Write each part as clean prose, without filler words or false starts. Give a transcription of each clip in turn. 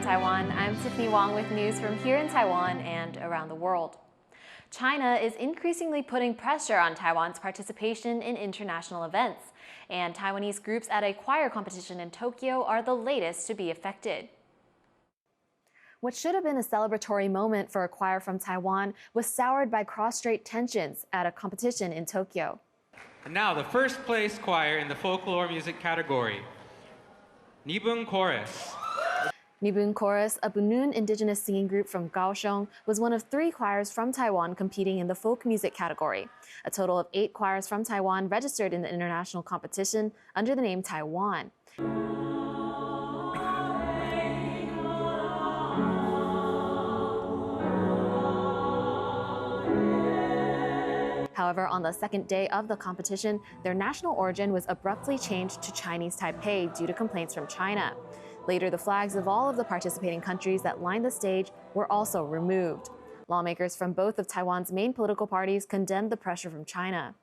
Taiwan. I'm Tiffany Wong with news from here in Taiwan and around the world. China is increasingly putting pressure on Taiwan's participation in international events, and Taiwanese groups at a choir competition in Tokyo are the latest to be affected. What should have been a celebratory moment for a choir from Taiwan was soured by cross-strait tensions at a competition in Tokyo. And now the first place choir in the folklore music category, Nibun Chorus. Nibun Chorus, a Bunun indigenous singing group from Kaohsiung, was one of 3 choirs from Taiwan competing in the folk music category. A total of 8 choirs from Taiwan registered in the international competition under the name Taiwan. However, on the second day of the competition, their national origin was abruptly changed to Chinese Taipei due to complaints from China. Later, the flags of all of the participating countries that lined the stage were also removed. Lawmakers from both of Taiwan's main political parties condemned the pressure from China.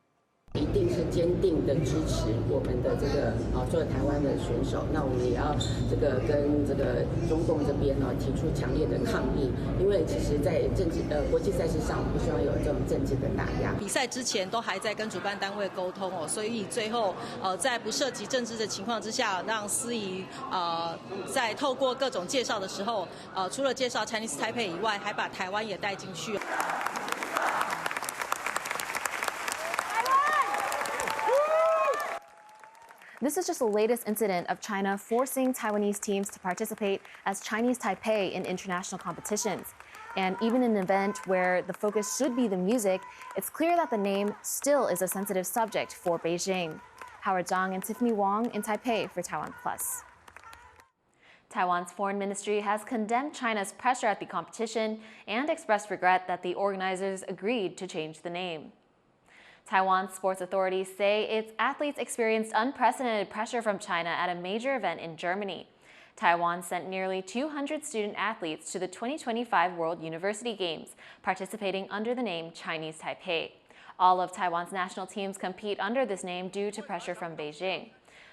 一定是坚定的支持我们的这个做台湾的选手，那我们也要这个跟这个中共这边提出强烈的抗议，因为其实在国际赛事上，我们不需要有这种政治的打压。比赛之前都还在跟主办单位沟通哦，所以最后在不涉及政治的情况之下，让司仪在透过各种介绍的时候，除了介绍 Chinese Taipei 以外，还把台湾也带进去。 This is just the latest incident of China forcing Taiwanese teams to participate as Chinese Taipei in international competitions. And even in an event where the focus should be the music, it's clear that the name still is a sensitive subject for Beijing. Howard Zhang and Tiffany Wong in Taipei for TaiwanPlus. Taiwan's foreign ministry has condemned China's pressure at the competition and expressed regret that the organizers agreed to change the name. Taiwan's sports authorities say its athletes experienced unprecedented pressure from China at a major event in Germany. Taiwan sent nearly 200 student athletes to the 2025 World University Games, participating under the name Chinese Taipei. All of Taiwan's national teams compete under this name due to pressure from Beijing.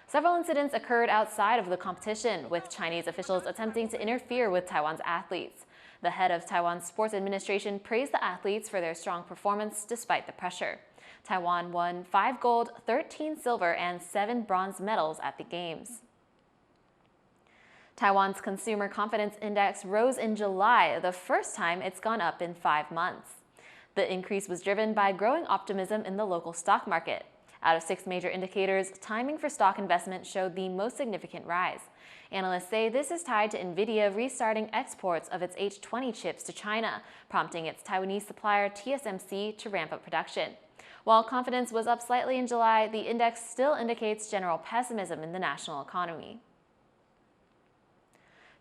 Several incidents occurred outside of the competition, with Chinese officials attempting to interfere with Taiwan's athletes. The head of Taiwan's sports administration praised the athletes for their strong performance despite the pressure. Taiwan won 5 gold, 13 silver, and 7 bronze medals at the Games. Taiwan's Consumer Confidence Index rose in July, the first time it's gone up in 5 months. The increase was driven by growing optimism in the local stock market. Out of 6 major indicators, timing for stock investment showed the most significant rise. Analysts say this is tied to NVIDIA restarting exports of its H20 chips to China, prompting its Taiwanese supplier TSMC to ramp up production. While confidence was up slightly in July, the index still indicates general pessimism in the national economy.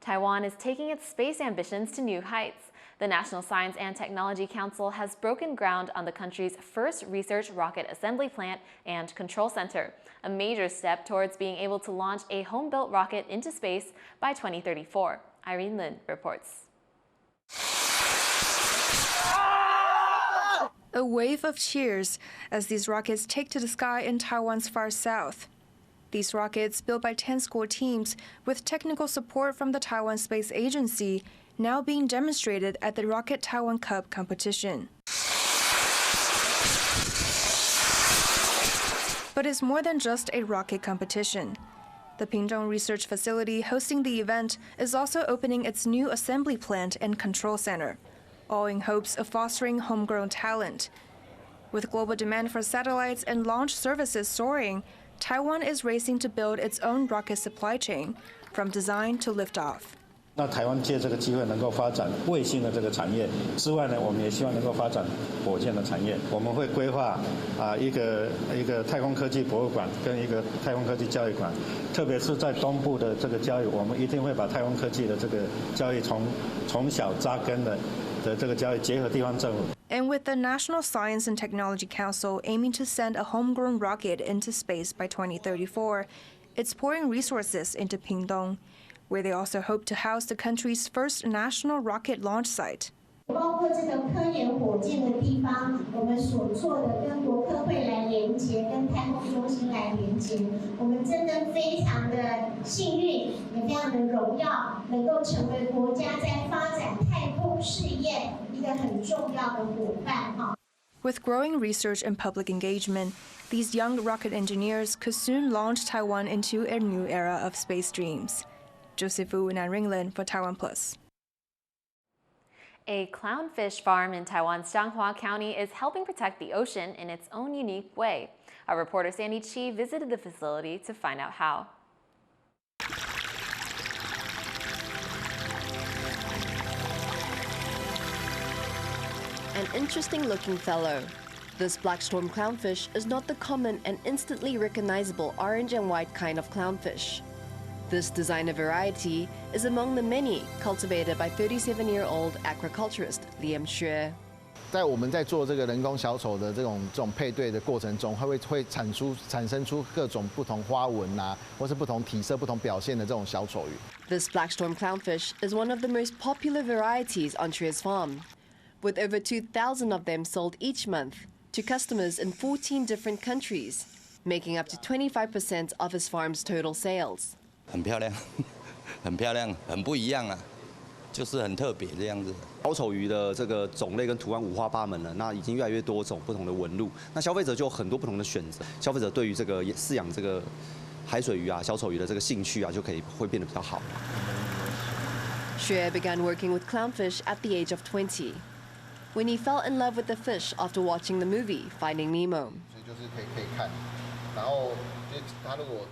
Taiwan is taking its space ambitions to new heights. The National Science and Technology Council has broken ground on the country's first research rocket assembly plant and control center, a major step towards being able to launch a home-built rocket into space by 2034. Irene Lin reports. A wave of cheers as these rockets take to the sky in Taiwan's far south. These rockets, built by 10 school teams with technical support from the Taiwan Space Agency, now being demonstrated at the Rocket Taiwan Cup competition. But it's more than just a rocket competition. The Pingtung research facility hosting the event is also opening its new assembly plant and control center, all in hopes of fostering homegrown talent. With global demand for satellites and launch services soaring, Taiwan is racing to build its own rocket supply chain, from design to liftoff. 那台湾借这个机会能够发展卫星的这个产业之外呢，我们也希望能够发展火箭的产业。我们会规划一个太空科技博物馆跟一个太空科技教育馆，特别是在东部的这个教育，我们一定会把太空科技的这个教育从小扎根的这个教育结合地方政府。 And with the National Science and Technology Council aiming to send a homegrown rocket into space by 2034, it's pouring resources into Pingtung, where they also hope to house the country's first national rocket launch site. 包括这个科研火箭的地方，我们所做的跟国科会来连接，跟太空中心来连接，我们真的非常的幸运，也非常的荣耀，能够成为国家在发展太空事业一个很重要的伙伴哈。With growing research and public engagement, these young rocket engineers could soon launch Taiwan into a new era of space dreams. Joseph Wu in Ringland for TaiwanPlus. A clownfish farm in Taiwan's Changhua County is helping protect the ocean in its own unique way. Our reporter Sandy Chi visited the facility to find out how. An interesting-looking fellow. This black storm clownfish is not the common and instantly recognizable orange and white kind of clownfish. This designer variety is among the many cultivated by 37-year-old aquaculturist Liam Xue. 在我们在做这个人工小丑的这种配对的过程中，会产生出各种不同花纹啊，或是不同体色、不同表现的这种小丑鱼。This black storm clownfish is one of the most popular varieties on Xue's farm, with over 2,000 of them sold each month to customers in 14 different countries, making up to 25% of his farm's total sales. 很漂亮，很漂亮，很不一样啊，就是很特别这样子。小丑鱼的这个种类跟图案五花八门了，那已经越来越多种不同的纹路，那消费者就有很多不同的选择。消费者对于这个饲养这个海水鱼啊、小丑鱼的这个兴趣啊，会变得比较好。Xue began working with clownfish at the age of 20, when he fell in love with the fish after watching the movie Finding Nemo. 所以就是可以看，然后他如果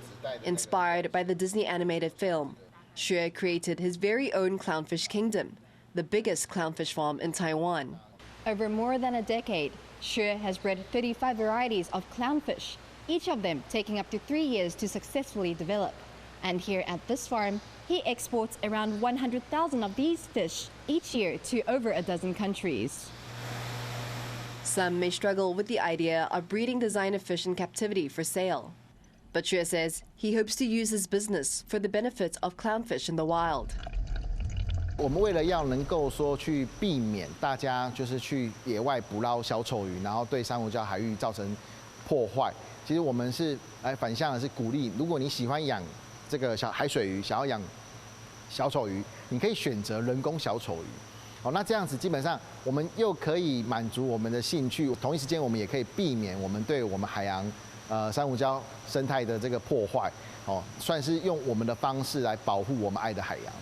Inspired by the Disney animated film, Xue created his very own clownfish kingdom, the biggest clownfish farm in Taiwan. Over more than a decade, Xue has bred 35 varieties of clownfish, each of them taking up to 3 years to successfully develop. And here at this farm, he exports around 100,000 of these fish each year to over a dozen countries. Some may struggle with the idea of breeding designer fish in captivity for sale. But Xue says he hopes to use his business for the benefit of clownfish in the wild. 我们为了要能够说去避免大家就是去野外捕捞小丑鱼，然后对珊瑚礁海域造成破坏，其实我们是反向的是鼓励，如果你喜欢养这个小海水鱼，想要养小丑鱼，你可以选择人工小丑鱼。好，那这样子基本上我们又可以满足我们的兴趣，同一时间我们也可以避免我们对我们海洋珊瑚礁生态的这个破坏，算是用我们的方式来保护我们爱的海洋。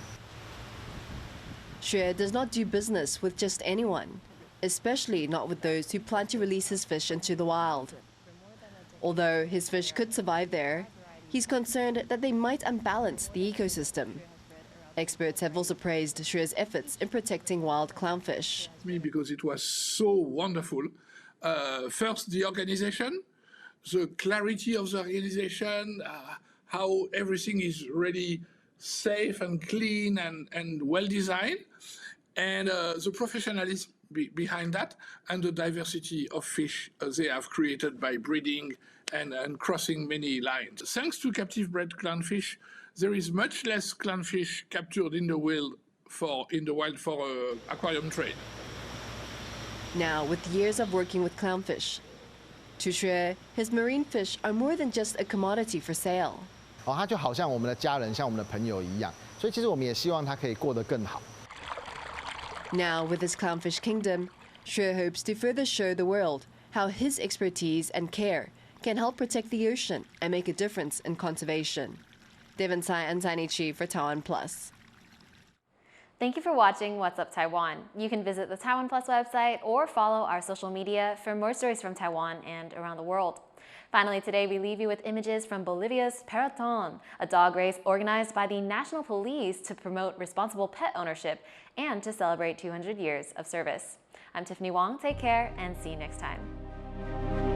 Xue does not do business with just anyone, especially not with those who plan to release his fish into the wild. Although his fish could survive there, he's concerned that they might unbalance the ecosystem. Experts have also praised Xue's efforts in protecting wild clownfish. Because it was so wonderful. First, the organization, the clarity of the organization, how everything is really safe and clean and well designed, and the professionalism behind that, and the diversity of fish they have created by breeding and crossing many lines. Thanks to captive bred clownfish, there is much less clownfish captured in the wild for aquarium trade. Now, with years of working with clownfish, to Xue, his marine fish are more than just a commodity for sale. 它就好像我们的家人，像我们的朋友一样，所以其实我们也希望它可以过得更好。Now, with his clownfish kingdom, Xue hopes to further show the world how his expertise and care can help protect the ocean and make a difference in conservation. Devon Tsai and Sandy Chi for TaiwanPlus. Thank you for watching What's Up Taiwan. You can visit the TaiwanPlus website or follow our social media for more stories from Taiwan and around the world. Finally, today we leave you with images from Bolivia's Peraton, a dog race organized by the National Police to promote responsible pet ownership and to celebrate 200 years of service. I'm Tiffany Wong. Take care and see you next time.